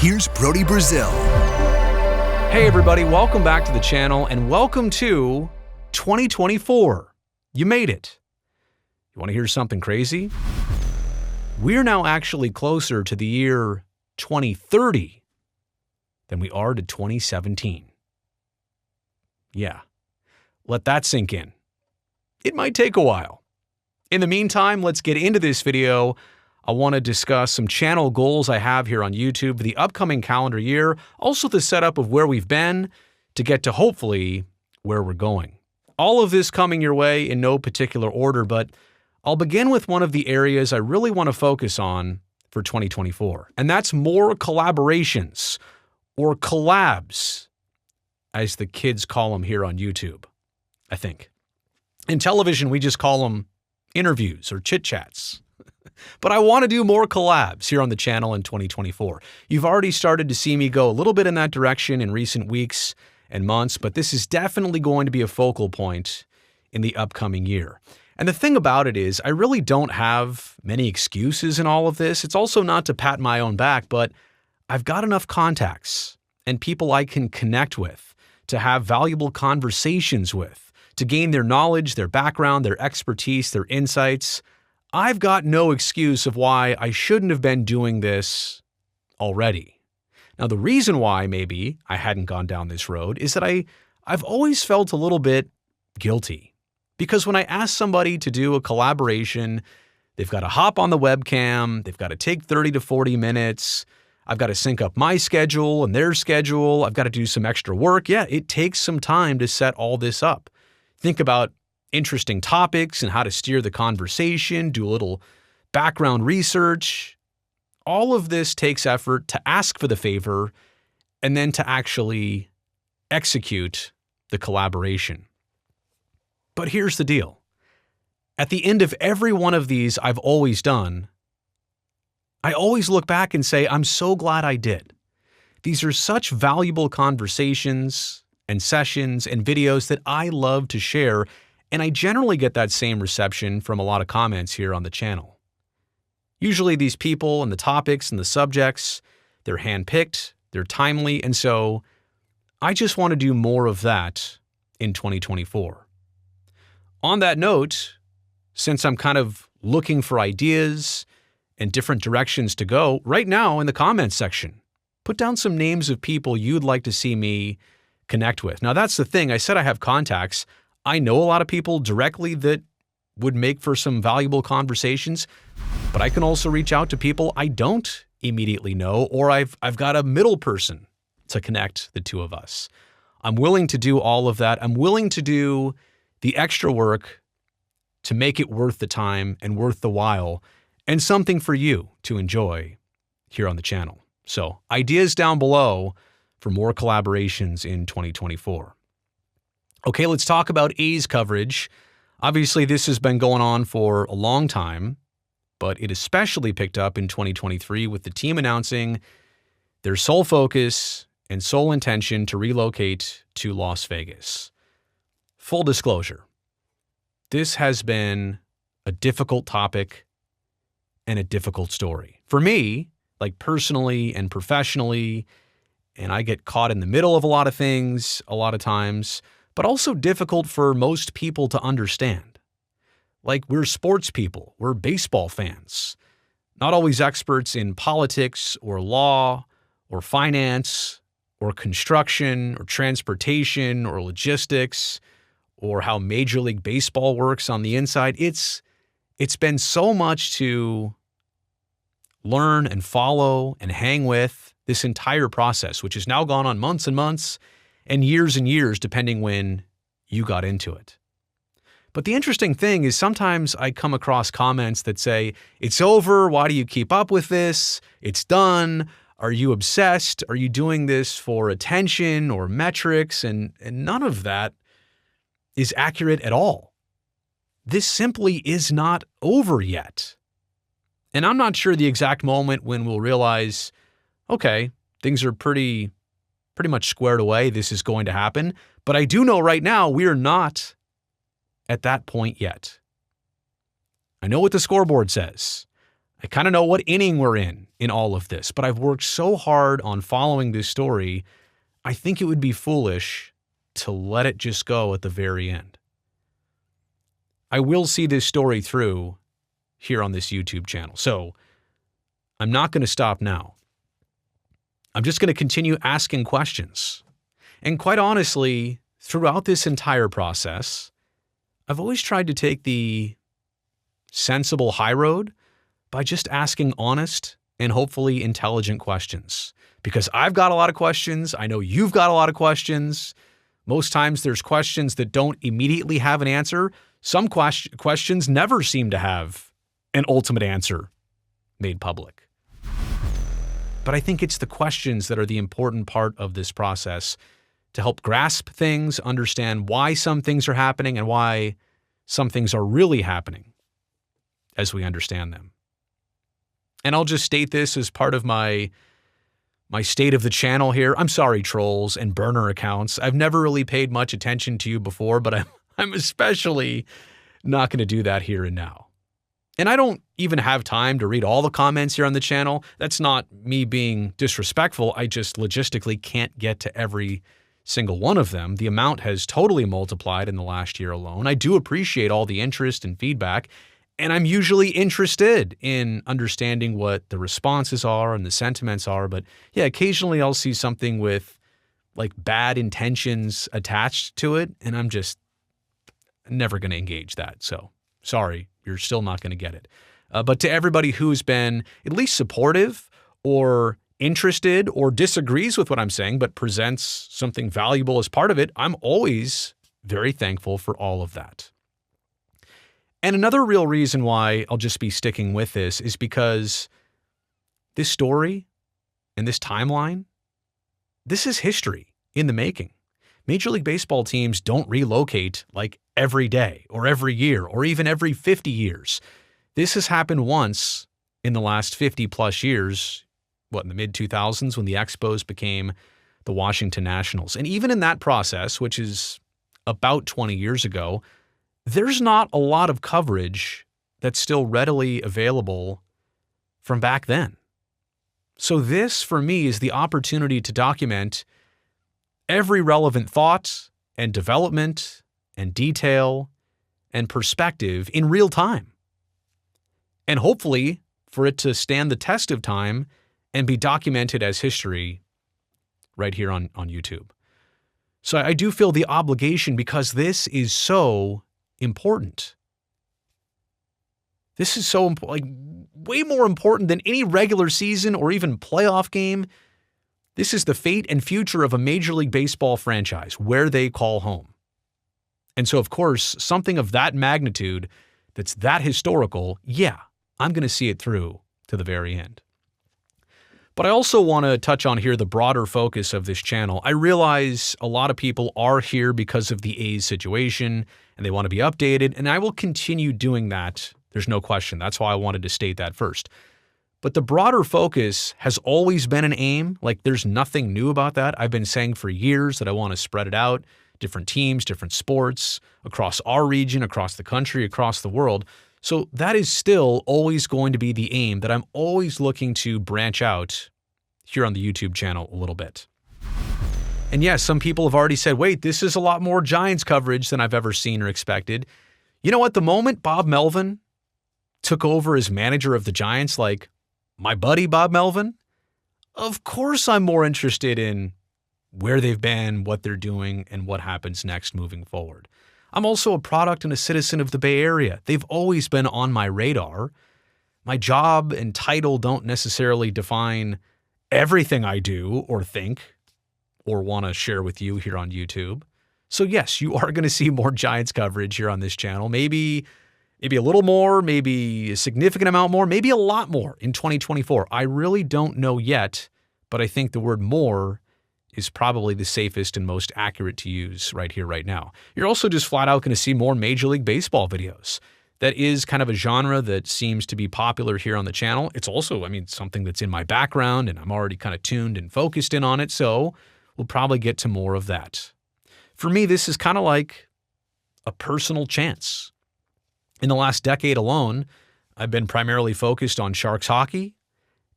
here's Brody Brazil. Hey everybody, welcome back to the channel and welcome to 2024. You made it. You want to hear something crazy? We're now actually closer to the year 2030 than we are to 2017. Yeah, let that sink in. It might take a while. In the meantime, let's get into this video. I want to discuss some channel goals I have here on YouTube for the upcoming calendar year, also the setup of where we've been to get to hopefully where we're going. All of this coming your way in no particular order, but I'll begin with one of the areas I really want to focus on for 2024, and that's more collaborations, or collabs, as the kids call them here on YouTube, I think. In television, we just call them interviews or chit-chats. But I want to do more collabs here on the channel in 2024. You've already started to see me go a little bit in that direction in recent weeks and months, but this is definitely going to be a focal point in the upcoming year. And the thing about it is, I really don't have many excuses in all of this. It's also not to pat my own back, but I've got enough contacts and people I can connect with, to have valuable conversations with, to gain their knowledge, their background, their expertise, their insights. I've got no excuse of why I shouldn't have been doing this already. Now, the reason why maybe I hadn't gone down this road is that I've always felt a little bit guilty. Because when I ask somebody to do a collaboration, they've got to hop on the webcam, they've got to take 30 to 40 minutes, I've got to sync up my schedule and their schedule, I've got to do some extra work. Yeah, it takes some time to set all this up. Think about interesting topics and how to steer the conversation, do a little background research. All of this takes effort to ask for the favor and then to actually execute the collaboration. But here's the deal. At the end of every one of these I've always done, I always look back and say, I'm so glad I did. These are such valuable conversations and sessions and videos that I love to share, and I generally get that same reception from a lot of comments here on the channel. Usually these people and the topics and the subjects, they're handpicked, they're timely, and so I just want to do more of that in 2024. On that note, since I'm kind of looking for ideas and different directions to go, right now in the comments section, put down some names of people you'd like to see me connect with. Now that's the thing, I said I have contacts. I know a lot of people directly that would make for some valuable conversations, but I can also reach out to people I don't immediately know, or I've got a middle person to connect the two of us. I'm willing to do all of that. I'm willing to do the extra work to make it worth the time and worth the while, and something for you to enjoy here on the channel. So ideas down below for more collaborations in 2024. Okay, let's talk about A's coverage. Obviously, this has been going on for a long time, but it especially picked up in 2023 with the team announcing their sole focus and sole intention to relocate to Las Vegas. Full disclosure, this has been a difficult topic and a difficult story. For me, like personally and professionally, and I get caught in the middle of a lot of things a lot of times, but also difficult for most people to understand. Like, we're sports people, we're baseball fans, not always experts in politics or law or finance or construction or transportation or logistics or how Major League Baseball works on the inside. It's been so much to learn and follow and hang with this entire process, which has now gone on months and months and years, depending when you got into it. But the interesting thing is sometimes I come across comments that say, it's over, why do you keep up with this? It's done. Are you obsessed? Are you doing this for attention or metrics? And none of that is accurate at all. This simply is not over yet. And I'm not sure the exact moment when we'll realize, okay, things are pretty much squared away, this is going to happen. But I do know right now we are not at that point yet. I know what the scoreboard says. I kind of know what inning we're in all of this, but I've worked so hard on following this story, I think it would be foolish to let it just go at the very end. I will see this story through here on this YouTube channel, so I'm not going to stop now. I'm just going to continue asking questions. And quite honestly, throughout this entire process, I've always tried to take the sensible high road by just asking honest and hopefully intelligent questions. Because I've got a lot of questions. I know you've got a lot of questions. Most times there's questions that don't immediately have an answer. Some questions never seem to have an ultimate answer made public. But I think it's the questions that are the important part of this process to help grasp things, understand why some things are happening and why some things are really happening as we understand them. And I'll just state this as part of my state of the channel here. I'm sorry, trolls and burner accounts. I've never really paid much attention to you before, but I'm especially not going to do that here and now. And I don't even have time to read all the comments here on the channel. That's not me being disrespectful. I just logistically can't get to every single one of them. The amount has totally multiplied in the last year alone. I do appreciate all the interest and feedback, and I'm usually interested in understanding what the responses are and the sentiments are. But yeah, occasionally I'll see something with like bad intentions attached to it, and I'm just never going to engage that. So sorry, you're still not going to get it. But to everybody who's been at least supportive or interested or disagrees with what I'm saying, but presents something valuable as part of it, I'm always very thankful for all of that. And another real reason why I'll just be sticking with this is because this story and this timeline, this is history in the making. Major League Baseball teams don't relocate like every day or every year or even every 50 years. This has happened once in the last 50 plus years, in the mid-2000s when the Expos became the Washington Nationals. And even in that process, which is about 20 years ago, there's not a lot of coverage that's still readily available from back then. So this, for me, is the opportunity to document every relevant thought and development and detail and perspective in real time. And hopefully for it to stand the test of time and be documented as history right here on YouTube. So I do feel the obligation because this is so important. This is so like way more important than any regular season or even playoff game. This is the fate and future of a Major League Baseball franchise, where they call home. And so, of course, something of that magnitude that's that historical, yeah, I'm going to see it through to the very end. But I also want to touch on here the broader focus of this channel. I realize a lot of people are here because of the A's situation and they want to be updated, and I will continue doing that. There's no question. That's why I wanted to state that first. But the broader focus has always been an aim. Like, there's nothing new about that. I've been saying for years that I want to spread it out, different teams, different sports, across our region, across the country, across the world. So that is still always going to be the aim, that I'm always looking to branch out here on the YouTube channel a little bit. And yes, some people have already said, wait, this is a lot more Giants coverage than I've ever seen or expected. You know what? The moment Bob Melvin took over as manager of the Giants, like my buddy Bob Melvin, of course I'm more interested in where they've been, what they're doing, and what happens next moving forward. I'm also a product and a citizen of the Bay Area. They've always been on my radar. My job and title don't necessarily define everything I do or think or want to share with you here on YouTube. So yes, you are going to see more Giants coverage here on this channel. Maybe a little more, maybe a significant amount more, maybe a lot more in 2024. I really don't know yet, but I think the word more is probably the safest and most accurate to use right here, right now. You're also just flat out going to see more Major League Baseball videos. That is kind of a genre that seems to be popular here on the channel. It's also, something that's in my background and I'm already kind of tuned and focused in on it. So we'll probably get to more of that. For me, this is kind of like a personal chance. In the last decade alone, I've been primarily focused on Sharks hockey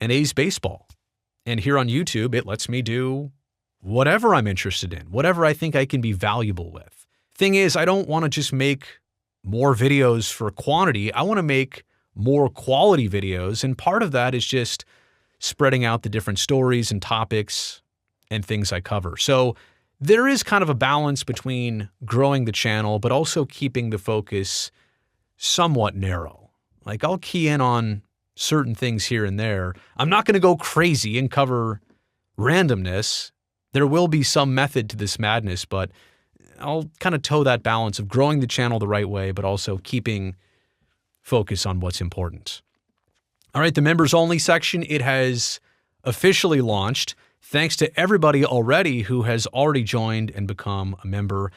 and A's baseball. And here on YouTube, it lets me do whatever I'm interested in, whatever I think I can be valuable with. Thing is, I don't want to just make more videos for quantity. I want to make more quality videos. And part of that is just spreading out the different stories and topics and things I cover. So there is kind of a balance between growing the channel, but also keeping the focus somewhat narrow. Like I'll key in on certain things here and there. I'm not going to go crazy and cover randomness. There will be some method to this madness, but I'll kind of toe that balance of growing the channel the right way, but also keeping focus on what's important. All right, the members only section, it has officially launched. Thanks to everybody already who has already joined and become a member.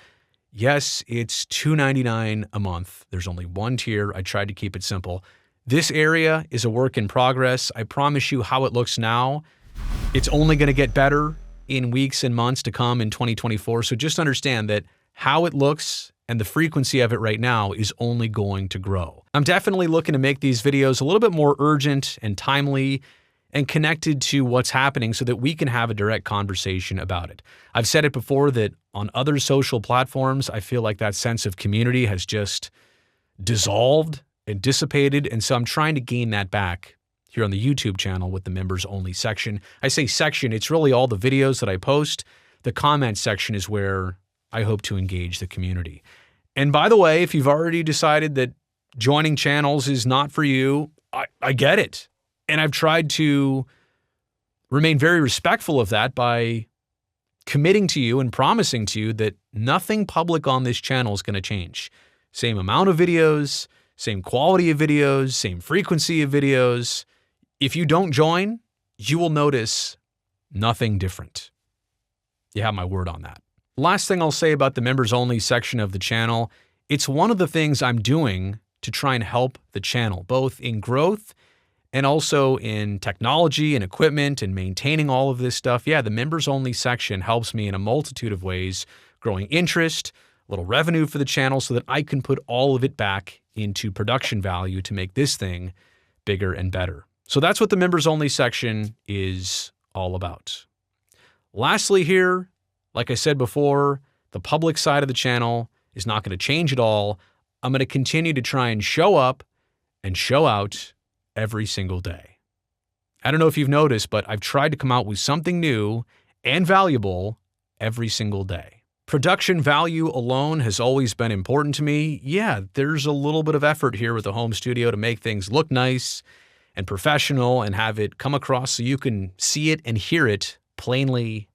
Yes, it's $2.99 a month. There's only one tier. I tried to keep it simple. This area is a work in progress. I promise you how it looks now. It's only going to get better in weeks and months to come in 2024. So just understand that how it looks and the frequency of it right now is only going to grow. I'm definitely looking to make these videos a little bit more urgent and timely and connected to what's happening so that we can have a direct conversation about it. I've said it before that on other social platforms, I feel like that sense of community has just dissolved and dissipated. And so I'm trying to gain that back here on the YouTube channel with the members only section. I say section, it's really all the videos that I post. The comment section is where I hope to engage the community. And by the way, if you've already decided that joining channels is not for you, I get it. And I've tried to remain very respectful of that by committing to you and promising to you that nothing public on this channel is going to change. Same amount of videos, same quality of videos, same frequency of videos. If you don't join, you will notice nothing different. You have my word on that. Last thing I'll say about the members only section of the channel, it's one of the things I'm doing to try and help the channel, both in growth and also in technology and equipment and maintaining all of this stuff. Yeah, the members only section helps me in a multitude of ways, growing interest, a little revenue for the channel so that I can put all of it back into production value to make this thing bigger and better. So that's what the members only section is all about. Lastly here, like I said before, the public side of the channel is not going to change at all. I'm going to continue to try and show up and show out every single day. I don't know if you've noticed, but I've tried to come out with something new and valuable every single day. Production value alone has always been important to me. Yeah, there's a little bit of effort here with the home studio to make things look nice and professional and have it come across so you can see it and hear it plainly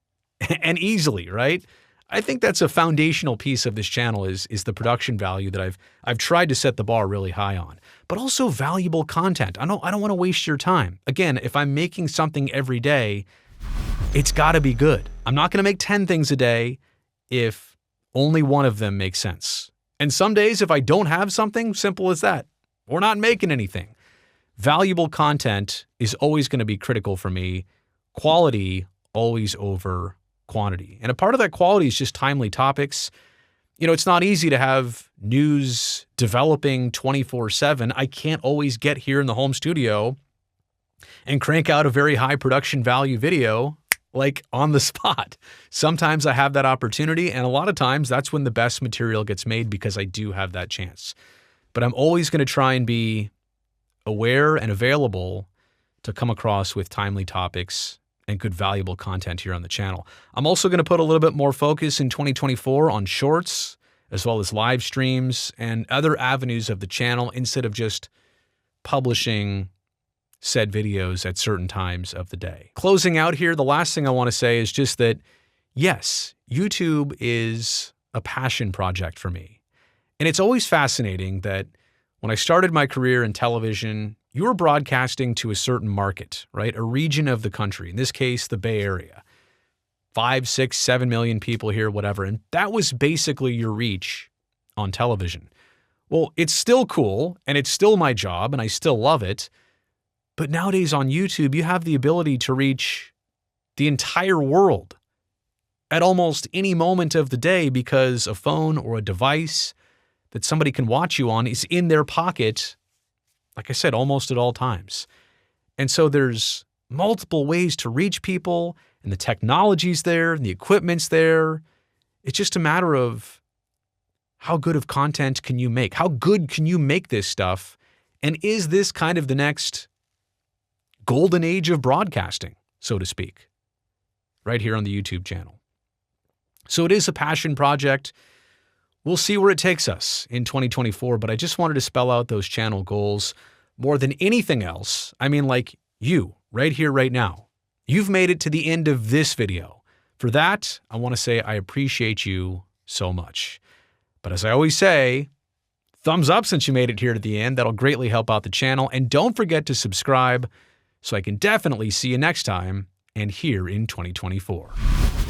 and easily, right? I think that's a foundational piece of this channel is the production value that I've tried to set the bar really high on, but also valuable content. I don't want to waste your time. Again, if I'm making something every day, it's got to be good. I'm not going to make 10 things a day if only one of them makes sense. And some days, if I don't have something, simple as that, we're not making anything. Valuable content is always going to be critical for me. Quality always over quantity. And a part of that quality is just timely topics. You know, it's not easy to have news developing 24/7. I can't always get here in the home studio and crank out a very high production value video like on the spot. Sometimes I have that opportunity, and a lot of times that's when the best material gets made because I do have that chance. But I'm always going to try and be aware and available to come across with timely topics and good valuable content here on the channel. I'm also going to put a little bit more focus in 2024 on shorts, as well as live streams and other avenues of the channel instead of just publishing said videos at certain times of the day. Closing out here, the last thing I want to say is just that, yes, YouTube is a passion project for me. And it's always fascinating that when I started my career in television, you were broadcasting to a certain market, right? A region of the country, in this case, the Bay Area. 5, 6, 7 million people here, whatever. And that was basically your reach on television. Well, it's still cool, and it's still my job, and I still love it. But nowadays on YouTube, you have the ability to reach the entire world at almost any moment of the day because a phone or a device that somebody can watch you on is in their pocket like I said, almost at all times. And so there's multiple ways to reach people, and the technology's there, and the equipment's there. It's just a matter of how good of content can you make? How good can you make this stuff? And is this kind of the next golden age of broadcasting, so to speak, right here on the YouTube channel? So it is a passion project. We'll see where it takes us in 2024, but I just wanted to spell out those channel goals more than anything else. I mean, like you, right here, right now. You've made it to the end of this video. For that, I want to say I appreciate you so much. But as I always say, thumbs up since you made it here to the end. That'll greatly help out the channel. And don't forget to subscribe so I can definitely see you next time and here in 2024.